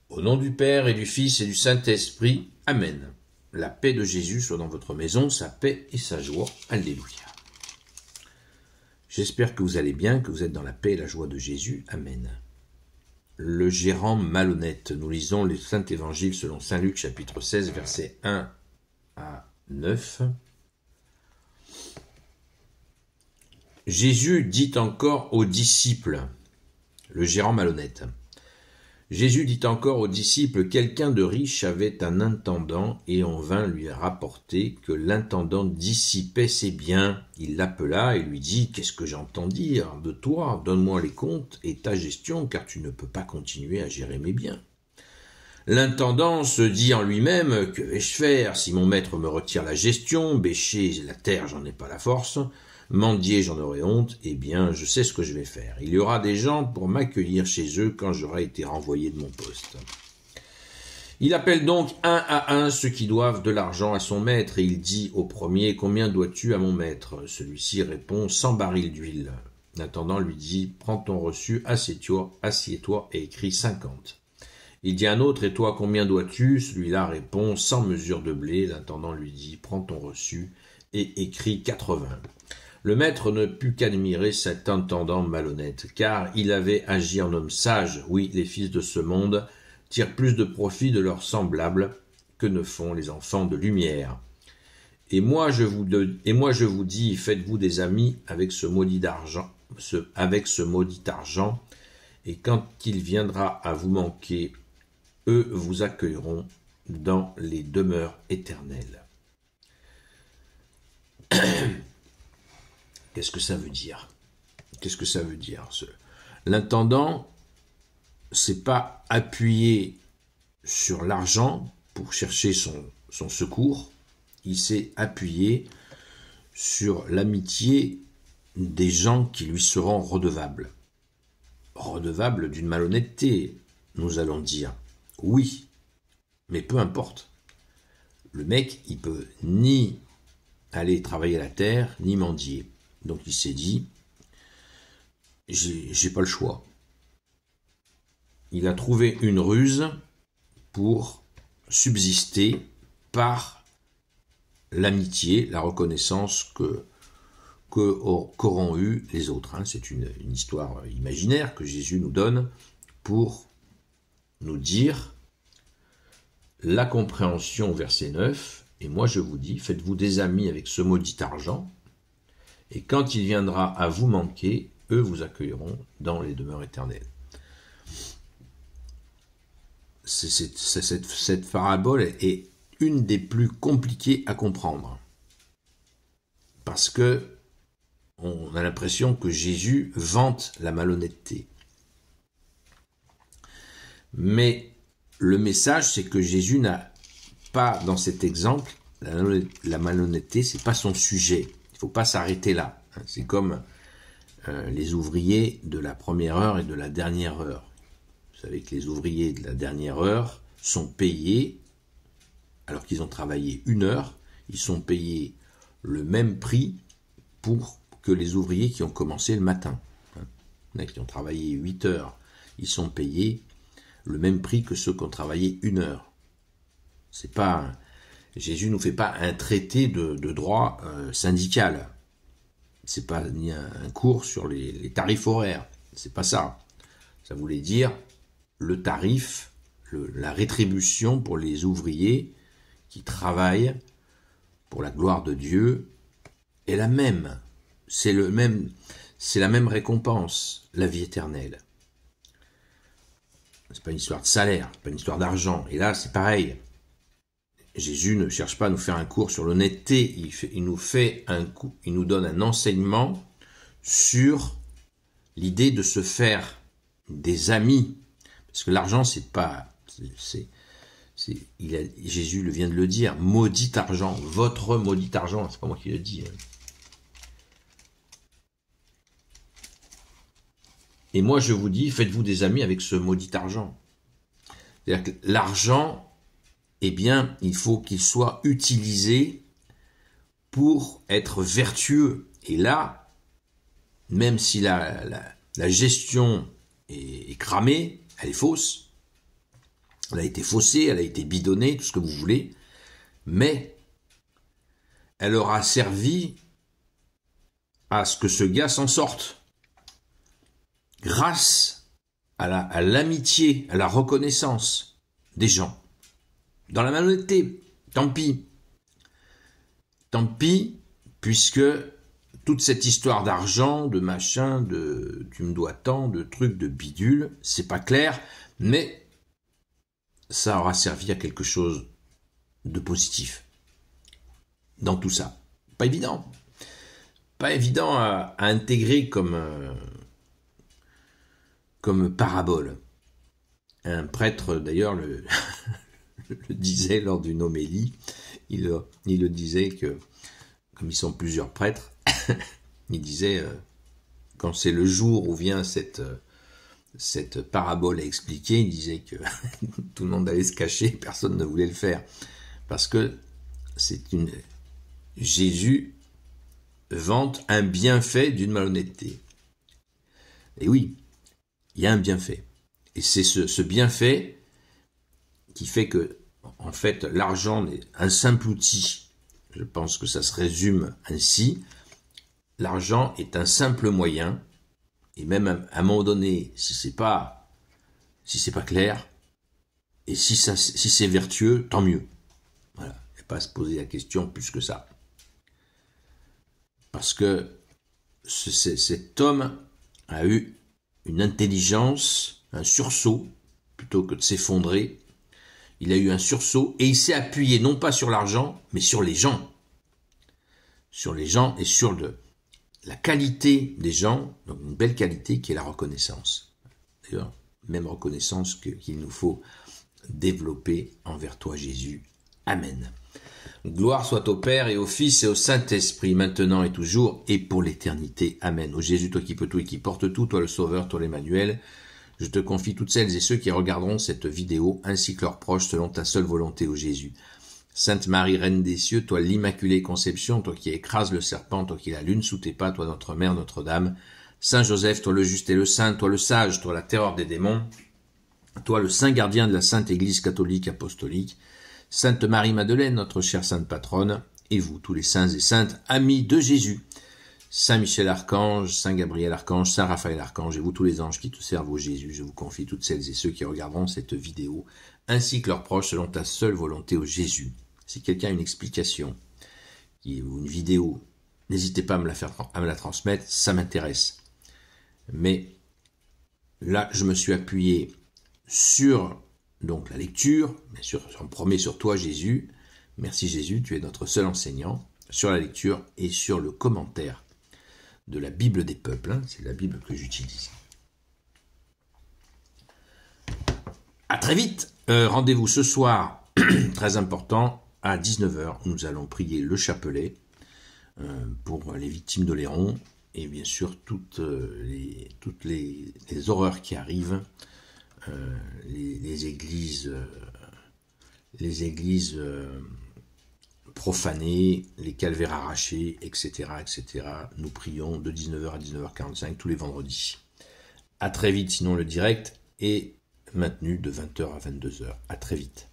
Au nom du Père et du Fils et du Saint-Esprit. Amen. La paix de Jésus soit dans votre maison, sa paix et sa joie. Alléluia. J'espère que vous allez bien, que vous êtes dans la paix et la joie de Jésus. Amen. Le gérant malhonnête. Nous lisons le Saint-Évangile selon Saint Luc, chapitre 16, versets 1 à 9. Jésus dit encore aux disciples, le gérant malhonnête. Jésus dit encore aux disciples, quelqu'un de riche avait un intendant et on vint lui rapporter que l'intendant dissipait ses biens. Il l'appela et lui dit, qu'est-ce que j'entends dire de toi? Donne-moi les comptes et ta gestion, car tu ne peux pas continuer à gérer mes biens. L'intendant se dit en lui-même, que vais-je faire? Si mon maître me retire la gestion, bêcher la terre, j'en ai pas la force. Mendier, j'en aurai honte, eh bien, je sais ce que je vais faire. Il y aura des gens pour m'accueillir chez eux quand j'aurai été renvoyé de mon poste. Il appelle donc un à un ceux qui doivent de l'argent à son maître, et il dit au premier, combien dois-tu à mon maître? Celui-ci répond, 100 barils d'huile. L'intendant lui dit, prends ton reçu, assieds-toi et écris 50. Il dit à un autre, et toi, combien dois-tu? Celui-là répond, 100 mesures de blé. L'intendant lui dit, prends ton reçu et écris 80. Le maître ne put qu'admirer cet intendant malhonnête, car il avait agi en homme sage. Oui, les fils de ce monde tirent plus de profit de leurs semblables que ne font les enfants de lumière. Et moi je vous dis, faites-vous des amis avec ce maudit argent, et quand il viendra à vous manquer, eux vous accueilleront dans les demeures éternelles. Qu'est-ce que ça veut dire? Qu'est-ce que ça veut dire? L'intendant, c'est pas appuyer sur l'argent pour chercher son secours, il s'est appuyé sur l'amitié des gens qui lui seront redevables. Redevables d'une malhonnêteté, nous allons dire. Oui, mais peu importe. Le mec, il peut ni aller travailler la terre, ni mendier. Donc il s'est dit, j'ai pas le choix. Il a trouvé une ruse pour subsister par l'amitié, la reconnaissance qu'auront eu les autres. C'est une histoire imaginaire que Jésus nous donne pour nous dire la compréhension au verset 9. Et moi je vous dis, faites-vous des amis avec ce maudit argent, et quand il viendra à vous manquer, eux vous accueilleront dans les demeures éternelles. Cette parabole est une des plus compliquées à comprendre. Parce que on a l'impression que Jésus vante la malhonnêteté. Mais le message, c'est que Jésus n'a pas, dans cet exemple, la malhonnêteté, c'est pas son sujet. Il ne faut pas s'arrêter là. C'est comme les ouvriers de la première heure et de la dernière heure. Vous savez que les ouvriers de la dernière heure sont payés, alors qu'ils ont travaillé 1 heure, ils sont payés le même prix que les ouvriers qui ont commencé le matin. Il y en a qui ont travaillé 8 heures, ils sont payés le même prix que ceux qui ont travaillé 1 heure. C'est pas... Jésus ne nous fait pas un traité de droit syndical. C'est pas ni un cours sur les tarifs horaires. C'est pas ça. Ça voulait dire le tarif, la rétribution pour les ouvriers qui travaillent pour la gloire de Dieu est la même. C'est la même récompense, la vie éternelle. C'est pas une histoire de salaire, c'est pas une histoire d'argent. Et là, c'est pareil. Jésus ne cherche pas à nous faire un cours sur l'honnêteté, il nous donne un enseignement sur l'idée de se faire des amis. Parce que l'argent, Jésus vient de le dire, maudit argent, votre maudit argent, c'est pas moi qui le dis. Et moi je vous dis, faites-vous des amis avec ce maudit argent. C'est-à-dire que l'argent, eh bien, il faut qu'il soit utilisé pour être vertueux. Et là, même si la gestion est cramée, elle est fausse, Elle a été faussée, elle a été bidonnée, tout ce que vous voulez, mais elle aura servi à ce que ce gars s'en sorte. Grâce à l'amitié, à la reconnaissance des gens. Dans la malhonnêteté, tant pis. Tant pis, puisque toute cette histoire d'argent, de machin, de tu me dois tant, de trucs, de bidule, c'est pas clair, mais ça aura servi à quelque chose de positif dans tout ça. Pas évident. Pas évident à intégrer comme parabole. Un prêtre, d'ailleurs, le disait lors d'une homélie, il le disait que, comme ils sont plusieurs prêtres, il disait, quand c'est le jour où vient cette parabole à expliquer, il disait que tout le monde allait se cacher, personne ne voulait le faire. Parce que Jésus vante un bienfait d'une malhonnêteté. Et oui, il y a un bienfait. Et c'est ce bienfait qui fait que, en fait, l'argent est un simple outil. Je pense que ça se résume ainsi. L'argent est un simple moyen, et même à un moment donné, si c'est pas clair, et si c'est vertueux, tant mieux. Voilà, et pas à se poser la question plus que ça. Parce que cet homme a eu une intelligence, un sursaut, plutôt que de s'effondrer. Il a eu un sursaut et il s'est appuyé non pas sur l'argent, mais sur les gens. Sur les gens et sur la qualité des gens, donc une belle qualité qui est la reconnaissance. D'ailleurs, même reconnaissance qu'il nous faut développer envers toi, Jésus. Amen. Gloire soit au Père et au Fils et au Saint-Esprit, maintenant et toujours, et pour l'éternité. Amen. Ô Jésus, toi qui peux tout et qui portes tout, toi le Sauveur, toi l'Emmanuel, je te confie toutes celles et ceux qui regarderont cette vidéo, ainsi que leurs proches, selon ta seule volonté, ô Jésus. Sainte Marie, Reine des cieux, toi l'Immaculée Conception, toi qui écrases le serpent, toi qui la lune sous tes pas, toi notre Mère, Notre-Dame. Saint Joseph, toi le juste et le saint, toi le sage, toi la terreur des démons, toi le saint gardien de la Sainte Église catholique apostolique, Sainte Marie-Madeleine, notre chère sainte patronne, et vous, tous les saints et saintes, amis de Jésus. Saint Michel Archange, Saint Gabriel Archange, Saint Raphaël Archange, et vous tous les anges qui te servent au Jésus, je vous confie toutes celles et ceux qui regarderont cette vidéo, ainsi que leurs proches, selon ta seule volonté au Jésus. Si quelqu'un a une explication ou une vidéo, n'hésitez pas à me la transmettre, ça m'intéresse. Mais là, je me suis appuyé sur donc la lecture, bien sûr, en premier sur toi, Jésus. Merci Jésus, tu es notre seul enseignant, sur la lecture et sur le commentaire de la Bible des peuples, hein, c'est la Bible que j'utilise. À très vite, rendez-vous ce soir, très important, à 19h, où nous allons prier le chapelet pour les victimes d'Oléron, et bien sûr toutes les horreurs qui arrivent, les églises profanés, les calvaires arrachés, etc., etc. Nous prions de 19h à 19h45 tous les vendredis. À très vite, sinon le direct est maintenu de 20h à 22h. À très vite.